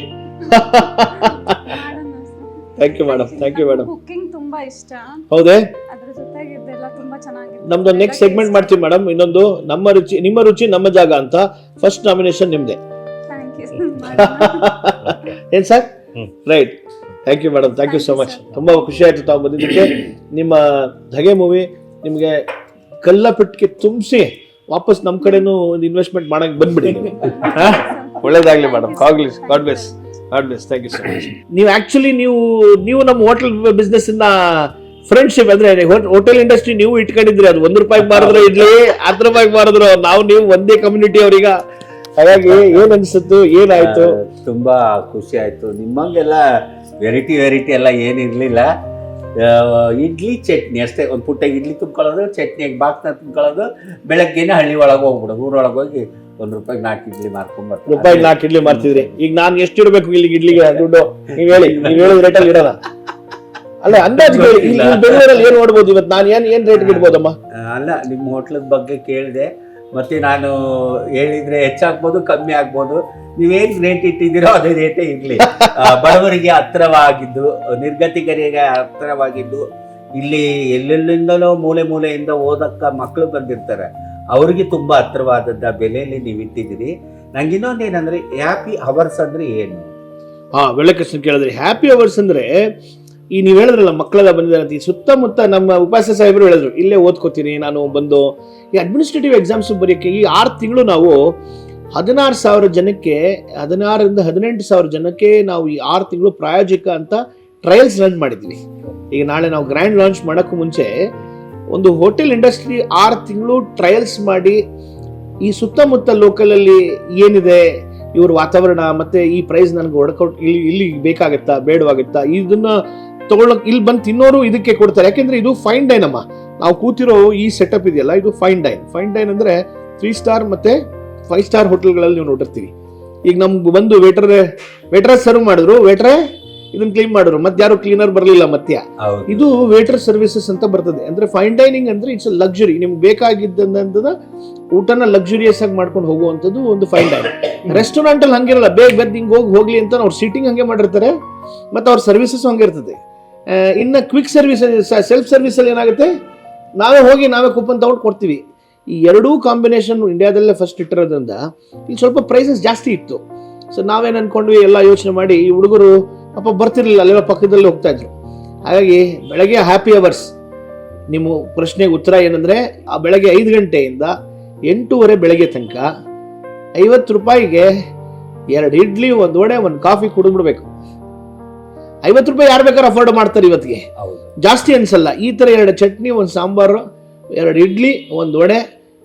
B: Thank you madam. Thank you madam.
F: Cooking ತುಂಬಾ ಇಷ್ಟ.
B: ಹೌದೇ?
F: ಅದ್ರ ಜೊತೆಗೆ ಇದೆಲ್ಲ ತುಂಬಾ ಚೆನ್ನಾಗಿದೆ.
B: ನಮ್ದು ನೆಕ್ಸ್ಟ್ ಸೆಗ್ಮೆಂಟ್ ಮಾಡ್ತೀವಿ ಮೇಡಮ್. ಇನ್ನೊಂದು ನಿಮ್ಮ ರುಚಿ ನಮ್ಮ ಜಾಗ ಅಂತ ಫಸ್ಟ್ ನಾಮಿನೇಷನ್ ನಿಮ್ದೆ.
F: Thank you.
B: ಏನ್ sir? Right. Thank you madam. Thank you so much. ತುಂಬಾ ಖುಷಿ ಆಯ್ತು ತಾವು ಬಂದಿದ್ದಕ್ಕೆ. ನಿಮ್ಮ ಧಗೆ ಮೂವಿ ನಿಮ್ಗೆ ಕಲ್ಲಪಟ್ಟಿಗೆ ತುಂಬಿಸಿ ವಾಪಸ್ ನಮ್ಮ ಕಡೆನೂ ಒಂದು ಇನ್ವೆಸ್ಟ್ಮೆಂಟ್ ಮಾಡಕ್ ಬಂದ್ಬಿಡಿ. ಒಳ್ಳೇದಾಗ್ಲಿ ಮೇಡಮ್. God bless. Thank you so much. ನೀವು ಆಕ್ಚುಲಿ ನೀವು ನಮ್ಮ ಹೋಟೆಲ್ ಬಿಸ್ನೆಸ್ ಇಂದ ಫ್ರೆಂಡ್ಶಿಪ್ ಅಂದ್ರೆ ಹೋಟೆಲ್ ಇಂಡಸ್ಟ್ರಿ ನೀವು ಇಟ್ಕೊಂಡಿದ್ರಿ. ಅದು 1 ರೂಪಾಯಿಗೆ ಮಾರಿದ್ರು ಇಡ್ಲಿ, 10 ರೂಪಾಯಿಗೆ ಮಾರಿದ್ರು ನೀವು ಒಂದೇ ಕಮ್ಯುನಿಟಿ ಅವ್ರೀಗ. ಹಾಗಾಗಿ ಏನ್ ಅನ್ಸುತ್ತು, ಏನಾಯ್ತು?
D: ತುಂಬಾ ಖುಷಿ ಆಯ್ತು. ನಿಮ್ಮಂಗೆಲ್ಲ ವೆರೈಟಿ ಎಲ್ಲ ಏನಿರ್ಲಿಲ್ಲ. ಇಡ್ಲಿ ಚಟ್ನಿ ಅಷ್ಟೇ, ಒಂದು ಪುಟ್ಟ ಇಡ್ಲಿ ತುಂಬ್ಕೊಳ್ಳೋದು, ಚಟ್ನಿಗೆ ಬಾಕ್ನ ತುಂಬ್ಕೊಳ್ಳೋದು, ಬೆಳಗ್ಗೆನೆ ಹಳ್ಳಿ ಒಳಗೆ ಹೋಗ್ಬಿಡೋದು. ಊರೊಳಗೆ ಹೋಗಿ 1 ರೂಪಾಯಿಗೆ 4 ಇಡ್ಲಿ ಮಾರ್ಕೊಂಡ್ಬರ್ತೀವಿ.
B: ರೂಪಾಯಿಗೆ 4 ಇಡ್ಲಿ ಮಾರ್ತಿದ್ರಿ. ಈಗ ನಾನು ಎಷ್ಟು ಇಡಬೇಕು ಇಲ್ಲಿಗೆ ಇಡ್ಲಿಗೆ ದುಡ್ಡು? ನೀವು ಹೇಳಿದ ರೇಟಲ್ಲಿ ಇಡೋಣ. ಅಲ್ಲ ಅಂದಾಜು ಬೆಂಗಳೂರಲ್ಲಿ ಏನ್ ನೋಡ್ಬೋದು ಇವತ್ತು? ನಾನು ಏನ್ ರೇಟ್ಗೆ ಇಡ್ಬೋದಮ್ಮ?
D: ಅಲ್ಲ, ನಿಮ್ಮ ಹೋಟ್ಲದ ಬಗ್ಗೆ ಕೇಳಿದೆ. ಮತ್ತೆ ನಾನು ಹೇಳಿದ್ರೆ ಹೆಚ್ಚಾಗ್ಬೋದು, ಕಮ್ಮಿ ಆಗ್ಬೋದು. ನೀವೇನ್ ರೇಟ್ ಇಟ್ಟಿದ್ದೀರೋ ಅದೇ ರೇಟೇ ಇರ್ಲಿ. ಬಡವರಿಗೆ ಹತ್ತಿರವಾಗಿದ್ದು, ನಿರ್ಗತಿಕರಿಗೆ ಹತ್ತಿರವಾಗಿದ್ದು, ಇಲ್ಲಿ ಎಲ್ಲೆಲ್ಲಿಂದಲೋ ಮೂಲೆಯಿಂದ ಓದಕ್ಕ ಮಕ್ಕಳು ಬಂದಿರ್ತಾರೆ, ಅವ್ರಿಗೆ ತುಂಬಾ ಹತ್ತಿರವಾದದ್ದ ಬೆಲೆಯಲ್ಲಿ ನೀವು ಇಟ್ಟಿದ್ದೀರಿ. ನಂಗೆ ಇನ್ನೊಂದೇನಂದ್ರೆ, ಹ್ಯಾಪಿ ಅವರ್ಸ್ ಅಂದ್ರೆ ಏನು?
B: ಒಳ್ಳೆ ಕ್ವಶನ್ ಕೇಳಿದ್ರಿ. ಹ್ಯಾಪಿ ಅವರ್ಸ್ ಅಂದ್ರೆ ಈ ನೀವು ಹೇಳಿದ್ರಲ್ಲ ಮಕ್ಕಳೆಲ್ಲ ಬಂದಿದ್ದಾರೆ ಅಂತ, ಈ ಸುತ್ತಮುತ್ತ ನಮ್ಮ ಉಪಾಸ್ಯ ಸಾಹೇಬರು ಹೇಳಿದ್ರು, ಇಲ್ಲೇ ಓದ್ಕೋತೀನಿ ನಾನು ಬಂದು. ಈ ಅಡ್ಮಿನಿಸ್ಟ್ರೇಟಿವ್ ಎಕ್ಸಾಮ್ಸ್ ಬರೆಯೋಕ್ಕೆ ಈ 6 ತಿಂಗಳು ನಾವು 16,000 ಜನಕ್ಕೆ, 16,000 ರಿಂದ 18,000 ಜನಕ್ಕೆ ನಾವು ಈ 6 ತಿಂಗಳು ಪ್ರಾಯೋಜಿಕ ಅಂತ ಟ್ರಯಲ್ಸ್ ರನ್ ಮಾಡಿದ್ವಿ. ಈಗ ನಾಳೆ ನಾವು ಗ್ರ್ಯಾಂಡ್ ಲಾಂಚ್ ಮಾಡೋಕ್ಕೂ ಮುಂಚೆ ಒಂದು ಹೋಟೆಲ್ ಇಂಡಸ್ಟ್ರಿ 6 ತಿಂಗಳು ಟ್ರಯಲ್ಸ್ ಮಾಡಿ ಈ ಸುತ್ತಮುತ್ತ ಲೋಕಲಲ್ಲಿ ಏನಿದೆ, ಇವ್ರ ವಾತಾವರಣ, ಮತ್ತೆ ಈ ಪ್ರೈಸ್ ನನಗೆ ವರ್ಕೌಟ್ ಇಲ್ಲಿ ಬೇಕಾಗತ್ತಾ ಬೇಡವಾಗತ್ತಾ, ಇದನ್ನ ತಗೊಳ್ಳೋಕೆ ಇಲ್ಲಿ ಬಂದು ತಿನ್ನೋರು ಇದಕ್ಕೆ ಕೊಡ್ತಾರೆ. ಯಾಕೆಂದ್ರೆ ಇದು ಫೈನ್ ಡೈನ್ ಅಮ್ಮ. ನಾವು ಕೂತಿರೋ ಈ ಸೆಟಪ್ ಇದೆಯಲ್ಲ, ಇದು ಫೈನ್ ಡೈನ್ ಅಂದ್ರೆ 3 ಸ್ಟಾರ್ ಮತ್ತೆ 5 ಸ್ಟಾರ್ ಹೋಟೆಲ್ಗಳಲ್ಲಿ ನೀವು ನೋಡಿರ್ತೀವಿ. ಈಗ ನಮ್ಗೆ ಬಂದು ವೇಟ್ರಸ್ ಸರ್ವ್ ಮಾಡಿದ್ರು, ವೇಟ್ರೇ ಇದನ್ನ ಕ್ಲೀನ್ ಮಾಡಿದ್ರು, ಮತ್ತೆ ಯಾರು ಕ್ಲೀನರ್ ಬರಲಿಲ್ಲ ಮತ್ತೆ.
D: ಹೌದು.
B: ಇದು ವೇಟರ್ ಸರ್ವಿಸಸ್ ಅಂತ ಬರ್ತದೆ. ಅಂದ್ರೆ ಫೈನ್ ಡೈನಿಂಗ್ ಅಂದ್ರೆ ಇಟ್ಸ್ ಲಕ್ಸುರಿ, ನಿಮ್ಗೆ ಬೇಕಾಗಿದ್ದಂತ ಊಟನ ಲಕ್ಸುರಿಯಸ್ ಆಗಿ ಮಾಡ್ಕೊಂಡು ಹೋಗುವಂಥದ್ದು ಒಂದು ಫೈನ್ ಡೈನಿಂಗ್. ರೆಸ್ಟೋರೆಂಟ್ ಅಲ್ಲಿ ಹಂಗಿರಲ್ಲ, ಬೇಗ ಬೆದ್ದು ಹಿಂಗೆ ಹೋಗ್ಲಿ ಅಂತ ಅವ್ರು ಸೀಟಿಂಗ್ ಹಂಗೆ ಮಾಡಿರ್ತಾರೆ, ಮತ್ತೆ ಅವ್ರ ಸರ್ವಿಸಸ್ ಹಂಗೆ ಇರ್ತದೆ. ಇನ್ನು ಕ್ವಿಕ್ ಸರ್ವಿಸ್, ಸೆಲ್ಫ್ ಸರ್ವಿಸಲ್ಲಿ ಏನಾಗುತ್ತೆ, ನಾವೇ ಹೋಗಿ ನಾವೇ ಕೂಪನ್ ತಗೊಂಡು ಕೊಡ್ತೀವಿ. ಈ ಎರಡೂ ಕಾಂಬಿನೇಷನ್ ಇಂಡಿಯಾದಲ್ಲೇ ಫಸ್ಟ್ ಇಟ್ಟಿರೋದ್ರಿಂದ ಇಲ್ಲಿ ಸ್ವಲ್ಪ ಪ್ರೈಸಸ್ ಜಾಸ್ತಿ ಇತ್ತು. ಸೊ ನಾವೇನು ಅನ್ಕೊಂಡ್ವಿ, ಎಲ್ಲ ಯೋಚನೆ ಮಾಡಿ ಈ ಹುಡುಗರು ಪಾಪ ಬರ್ತಿರ್ಲಿಲ್ಲ, ಅಲ್ಲೆಲ್ಲ ಪಕ್ಕದಲ್ಲಿ ಹೋಗ್ತಾ ಇದ್ರು. ಹಾಗಾಗಿ ಬೆಳಗ್ಗೆ ಹ್ಯಾಪಿ ಅವರ್ಸ್. ನಿಮ್ಮ ಪ್ರಶ್ನೆಗೆ ಉತ್ತರ ಏನಂದ್ರೆ, ಆ ಬೆಳಗ್ಗೆ 5 ಗಂಟೆಯಿಂದ 8:30 ಬೆಳಗ್ಗೆ ತನಕ 50 ರೂಪಾಯಿಗೆ 2 ಇಡ್ಲಿ, 1 ವಡೆ, 1 ಕಾಫಿ ಕುಡಿದ್ಬಿಡ್ಬೇಕು. 50 ರೂಪಾಯಿ ಯಾರು ಬೇಕಾದ್ರೂ ಅಫೋರ್ಡ್ ಮಾಡ್ತಾರೆ ಇವತ್ತಿಗೆ, ಜಾಸ್ತಿ ಅನ್ಸಲ್ಲ. ಈ ತರ 2 ಚಟ್ನಿ, 1 ಸಾಂಬಾರು, 2 ಇಡ್ಲಿ, 1 ವಡೆ,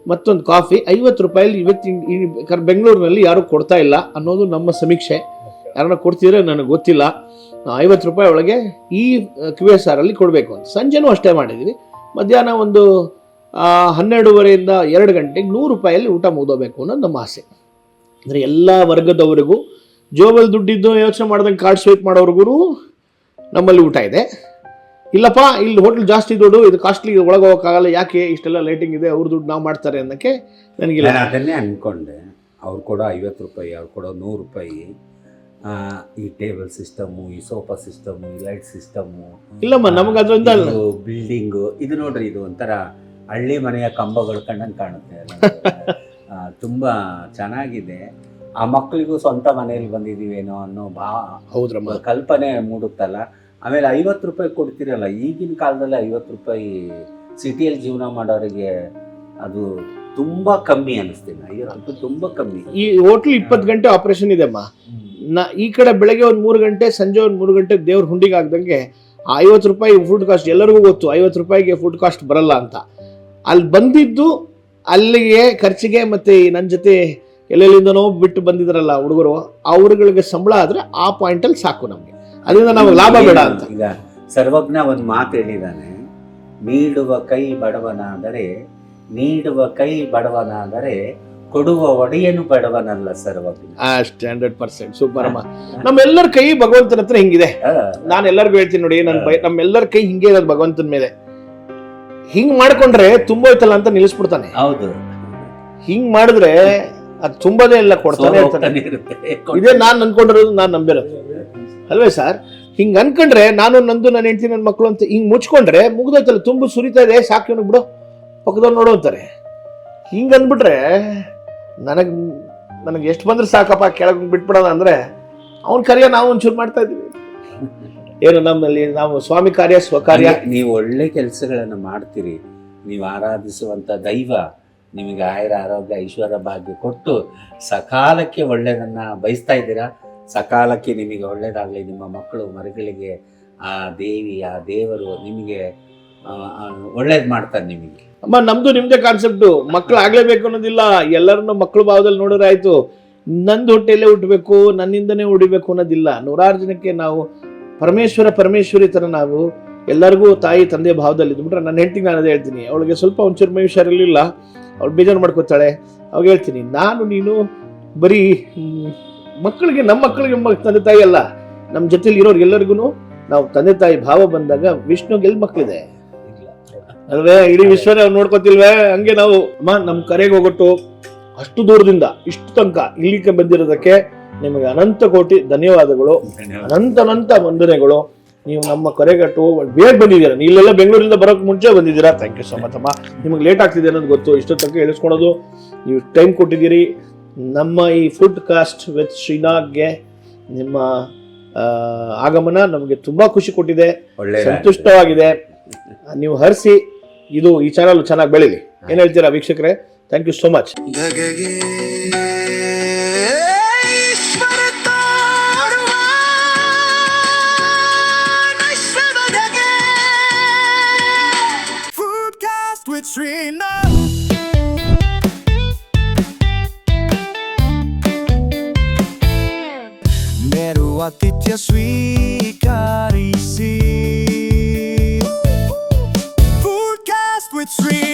B: ಮತ್ತೊಂದು ಕಾಫಿ 50 ರೂಪಾಯಲ್ಲಿ ಇವತ್ತು ಬೆಂಗಳೂರಿನಲ್ಲಿ ಯಾರು ಕೊಡ್ತಾ ಇಲ್ಲ ಅನ್ನೋದು ನಮ್ಮ ಸಮೀಕ್ಷೆ. ಯಾರನ್ನ ಕೊಡ್ತಿದ್ರೆ ನನಗೆ ಗೊತ್ತಿಲ್ಲ. 50 ರೂಪಾಯಿ ಒಳಗೆ ಈ QSR ಅಲ್ಲಿ ಕೊಡಬೇಕು ಅಂತ. ಸಂಜೆನೂ ಅಷ್ಟೇ ಮಾಡಿದ್ದೀವಿ. ಮಧ್ಯಾಹ್ನ ಒಂದು 12:30ಯಿಂದ 2 ಗಂಟೆಗೆ 100 ರೂಪಾಯಲ್ಲಿ ಊಟ ಮುಗಿದೋಬೇಕು ಅನ್ನೋದು ನಮ್ಮ ಆಸೆ. ಅಂದರೆ ಎಲ್ಲ ವರ್ಗದವರಿಗೂ, ಜೋಬಲ್ ದುಡ್ಡಿದ್ದು ಯೋಚನೆ ಮಾಡ್ದಂಗೆ ಕಾರ್ಡ್ ಸ್ವೈಪ್ ಮಾಡೋರ್ಗೂ ನಮ್ಮಲ್ಲಿ ಊಟ ಇದೆ. ಇಲ್ಲಪ್ಪ ಇಲ್ಲಿ ಹೋಟ್ಲ್ ಜಾಸ್ತಿ ದುಡ್ಡು, ಇದು ಕಾಸ್ಟ್ಲಿ, ಒಳಗೆ ಹೋಗೋಕ್ಕಾಗಲ್ಲ, ಯಾಕೆ ಇಷ್ಟೆಲ್ಲ ಲೈಟಿಂಗ್ ಇದೆ, ಅವ್ರ ದುಡ್ಡು ನಾವು ಮಾಡ್ತಾರೆ ಅನ್ನೋಕ್ಕೆ ನನಗಿಲ್ಲ.
D: ನಾನು ಅದನ್ನೇ ಅಂದ್ಕೊಂಡೆ, ಅವ್ರು ಕೊಡೋ 50 ರೂಪಾಯಿ, ಅವ್ರು ಕೊಡೋ 100 ರೂಪಾಯಿ, ಈ ಟೇಬಲ್ ಸಿಸ್ಟಮು, ಈ ಸೋಫಾ ಸಿಸ್ಟಮು, ಈ ಲೈಟ್ ಸಿಸ್ಟಮು,
B: ಇಲ್ಲಮ್ಮ ನಮಗೆ ಅದರಿಂದ
D: ಬಿಲ್ಡಿಂಗು, ಇದು ನೋಡ್ರಿ, ಇದು ಒಂಥರ ಹಳ್ಳಿ ಮನೆಯ ಕಂಬಗಳು ಕಂಡಂಗೆ ಕಾಣುತ್ತೆ. ತುಂಬ ಚೆನ್ನಾಗಿದೆ. ಆ ಮಕ್ಕಳಿಗೂ ಸ್ವಂತ ಮನೆಯಲ್ಲಿ ಬಂದಿದ್ದೀವೇನೋ ಅನ್ನೋ
B: ಹೌದ್ರಮ್ಮ
D: ಕಲ್ಪನೆ ಮೂಡುತ್ತಲ್ಲ. ಆಮೇಲೆ 50 ರೂಪಾಯಿ ಕೊಡ್ತೀರಲ್ಲ, ಈಗಿನ ಕಾಲದಲ್ಲಿ 50 ರೂಪಾಯಿ ಸಿಟಿಯಲ್ಲಿ ಜೀವನ ಮಾಡೋರಿಗೆ ಅದು ತುಂಬಾ ಕಮ್ಮಿ ಅನಿಸ್ತೀನಿ. 50 ತುಂಬಾ ಕಮ್ಮಿ.
B: ಈ ಹೋಟ್ಲ್ 20 ಗಂಟೆ ಆಪರೇಷನ್ ಇದೆ ಅಮ್ಮ. ಈ ಕಡೆ ಬೆಳಗ್ಗೆ 3 ಗಂಟೆ, ಸಂಜೆ 3 ಗಂಟೆ ದೇವ್ರ ಹುಂಡಿಗೆ ಆಗ್ದಂಗೆ 50 ರೂಪಾಯಿ ಫುಡ್ ಕಾಸ್ಟ್. ಎಲ್ಲರಿಗೂ ಗೊತ್ತು 50 ರೂಪಾಯಿಗೆ ಫುಡ್ ಕಾಸ್ಟ್ ಬರಲ್ಲ ಅಂತ. ಅಲ್ಲಿ ಬಂದಿದ್ದು ಅಲ್ಲಿಗೆ ಖರ್ಚಿಗೆ, ಮತ್ತೆ ನನ್ನ ಜೊತೆ ಎಲ್ಲೆಲ್ಲಿಂದನೋ ಬಿಟ್ಟು ಬಂದಿದ್ರಲ್ಲ ಹುಡುಗರು, ಅವ್ರಗಳಿಗೆ ಸಂಬಳ ಆದ್ರೆ ಆ ಪಾಯಿಂಟಲ್ಲಿ ಸಾಕು ನಮಗೆ, ಅದರಿಂದ ನಮಗೆ ಲಾಭ ಬೇಡ ಅಂತ.
D: ಈಗ ಸರ್ವಜ್ಞ ಒಂದು ಮಾತು ಹೇಳಿದ್ದಾನೆ, ನೀಡುವ ಕೈ ಬಡವನಾದರೆ ಕೊಡುವ ಒಡೆಯನು ಬಡವನಲ್ಲ ಸರ್ವಜ್ಞ.
B: 100% ಸೂಪರ್ ಅಮ್ಮ. ನಮ್ಮೆಲ್ಲರ ಕೈ ಭಗವಂತನ ಹತ್ರ ಹಿಂಗಿದೆ. ನಾನು ಎಲ್ಲರಿಗೂ ಹೇಳ್ತೀನಿ ನೋಡಿ, ನಮ್ಮೆಲ್ಲರ ಕೈ ಹಿಂಗೆ ಇರೋದು ಭಗವಂತನ ಮೇಲೆ. ಹಿಂಗ್ ಮಾಡ್ಕೊಂಡ್ರೆ ತುಂಬೋಯ್ತಲ್ಲ ಅಂತ ನಿಲ್ಲಿಸ್ಬಿಡ್ತಾನೆ.
D: ಹೌದು,
B: ಹಿಂಗ್ ಮಾಡಿದ್ರೆ ಅದು ತುಂಬದೇ ಇಲ್ಲ, ಕೊಡ್ತಾನೆ
D: ಇರುತ್ತೆ.
B: ಇದೇ ನಾನ್ ಅನ್ಕೊಂಡಿರೋದು, ನಾನ್ ನಂಬಿರೋದು ಅಲ್ವೇ ಸರ್? ಹಿಂಗ್ ಅನ್ಕೊಂಡ್ರೆ ನಾನು ನಂದು, ನನ್ನ ಹೆಂಡತಿ, ನನ್ನ ಮಕ್ಕಳು ಅಂತ ಹಿಂಗ್ ಮುಚ್ಕೊಂಡ್ರೆ ಮುಗ್ದೋಯ್ತಲ್ಲ, ತುಂಬ ಸುರಿತಾ ಇದೆ, ಸಾಕು ಇವನು ಬಿಡು, ಪಕ್ಕದವ್ರು ನೋಡು ಅಂತಾರೆ. ಹಿಂಗ್ ಅಂದ್ಬಿಟ್ರೆ ನನಗೆ ಎಷ್ಟು ಬಂದ್ರೆ ಸಾಕಪ್ಪ, ಕೆಳಗೆ ಬಿಟ್ಬಿಡೋಣ ಅಂದ್ರೆ ಅವ್ನ ಕಾರ್ಯ ನಾವು ಒಂಚೂರು ಮಾಡ್ತಾ ಇದೀವಿ. ಏನು ನಮ್ಮಲ್ಲಿ ನಾವು ಸ್ವಾಮಿ ಕಾರ್ಯ ಸ್ವಕಾರ್ಯ.
D: ನೀವು ಒಳ್ಳೆ ಕೆಲಸಗಳನ್ನು ಮಾಡ್ತೀರಿ, ನೀವು ಆರಾಧಿಸುವಂತ ದೈವ ನಿಮಗೆ ಆಯುರ ಆರೋಗ್ಯ ಐಶ್ವರ್ಯ ಭಾಗ್ಯ ಕೊಟ್ಟು ಸಕಾಲಕ್ಕೆ ಒಳ್ಳೆಯದನ್ನ ಬಯಸ್ತಾ ಇದ್ದೀರಾ. ಸಕಾಲಕ್ಕೆ ನಿಮಗೆ ಒಳ್ಳೇದಾಗಲಿ, ನಿಮ್ಮ ಮಕ್ಕಳು ಮರಿಗಳಿಗೆ ಆ ದೇವಿ, ಆ ದೇವರು ನಿಮಗೆ ಒಳ್ಳೇದು ಮಾಡ್ತಾರೆ ನಿಮಗೆ.
B: ಅಮ್ಮ ನಮ್ದು ನಿಮ್ದೇ ಕಾನ್ಸೆಪ್ಟು, ಮಕ್ಳು ಆಗ್ಲೇಬೇಕು ಅನ್ನೋದಿಲ್ಲ. ಎಲ್ಲರನ್ನು ಮಕ್ಕಳು ಭಾವದಲ್ಲಿ ನೋಡಿದ್ರೆ ಆಯ್ತು, ನಂದು ಹೊಟ್ಟೆಯಲ್ಲೇ ಹುಟ್ಟಬೇಕು, ನನ್ನಿಂದನೇ ಉಡಿಬೇಕು ಅನ್ನೋದಿಲ್ಲ. 100 ಜನಕ್ಕೆ ನಾವು ಪರಮೇಶ್ವರಿ ತರ ನಾವು ಎಲ್ಲರಿಗೂ ತಾಯಿ ತಂದೆ ಭಾವದಲ್ಲಿ ಇದ್ಬಿಟ್ರೆ, ನನ್ನ ಹೆಂಡತಿಗೆ ನಾನು ಅದೇ ಹೇಳ್ತೀನಿ, ಅವಳಿಗೆ ಸ್ವಲ್ಪ ಒಂಚೂರು ಮೈ ಹುಷಾರಿರಲಿಲ್ಲ, ಅವಳು ಬೇಜಾರು ಮಾಡ್ಕೋತಾಳೆ. ಅವಾಗ ಹೇಳ್ತೀನಿ, ನೀನು ಬರೀ ಮಕ್ಕಳಿಗೆ, ನಮ್ಮ ಮಕ್ಕಳಿಗೆ ತಂದೆ ತಾಯಿ ಅಲ್ಲ, ನಮ್ಮ ಜೊತೆಲಿ ಇರೋರು ಎಲ್ಲರಿಗೂ ನಾವು ತಂದೆ ತಾಯಿ ಭಾವ ಬಂದಾಗ ವಿಷ್ಣುಗೆ ಎಲ್ಲಿ ಮಕ್ಕಳಿದೆ ಅಲ್ವೇ? ಇಡೀ ವಿಶ್ವನೇ ಅವ್ರು ನೋಡ್ಕೋತಿಲ್ವೇ? ಹಂಗೆ ನಾವು ನಮ್ಮ ಕರೆಗೆ ಹೋಗೊಟ್ಟು ಅಷ್ಟು ದೂರದಿಂದ ಇಷ್ಟು ತನಕ ಇಲ್ಲಿಗೆ ಬಂದಿರೋದಕ್ಕೆ ನಿಮಗೆ ಅನಂತ ಕೋಟಿ ಧನ್ಯವಾದಗಳು, ಅನಂತ ವಂದನೆಗಳು. ನೀವು ನಮ್ಮ ಕರೆಗಟ್ಟು ಬೇಗ ಬಂದಿದ್ದೀರಾ, ಇಲ್ಲೆಲ್ಲ ಬೆಂಗಳೂರಿಂದ ಬರೋಕೆ ಮುಂಚೆ ಬಂದಿದ್ದೀರಾ. ಥ್ಯಾಂಕ್ ಯು ಸೊ ಮಚ್ ಅಮ್ಮ. ನಿಮಗೆ ಲೇಟ್ ಆಗ್ತಿದೆ ಅನ್ನೋದು ಗೊತ್ತು, ಇಷ್ಟು ತನಕ ಹೇಳಿಸ್ಕೊಳೋದು ನೀವು ಟೈಮ್ ಕೊಟ್ಟಿದ್ದೀರಿ. ನಮ್ಮ ಈ ಫುಡ್ ಕಾಸ್ಟ್ ವಿತ್ ಶ್ರೀನಾಥ್ಗೆ ನಿಮ್ಮ ಆಗಮನ ನಮಗೆ ತುಂಬಾ ಖುಷಿ ಕೊಟ್ಟಿದೆ, ಸಂತುಷ್ಟವಾಗಿದೆ. ನೀವು ಹರಿಸಿ ಈ ಚಾನಲ್ ಚೆನ್ನಾಗಿ ಬೆಳೀಲಿ. ಏನ್ ಹೇಳ್ತೀರಾ ವೀಕ್ಷಕರೇ? Thank you so much.
A: ಆತಿಥ್ಯ ಸ್ವೀಕರಿಸಿ ಫುಡ್ ಕಾಸ್ಟ್ ವಿತ್ ಶ್ರೀನಾಥ್.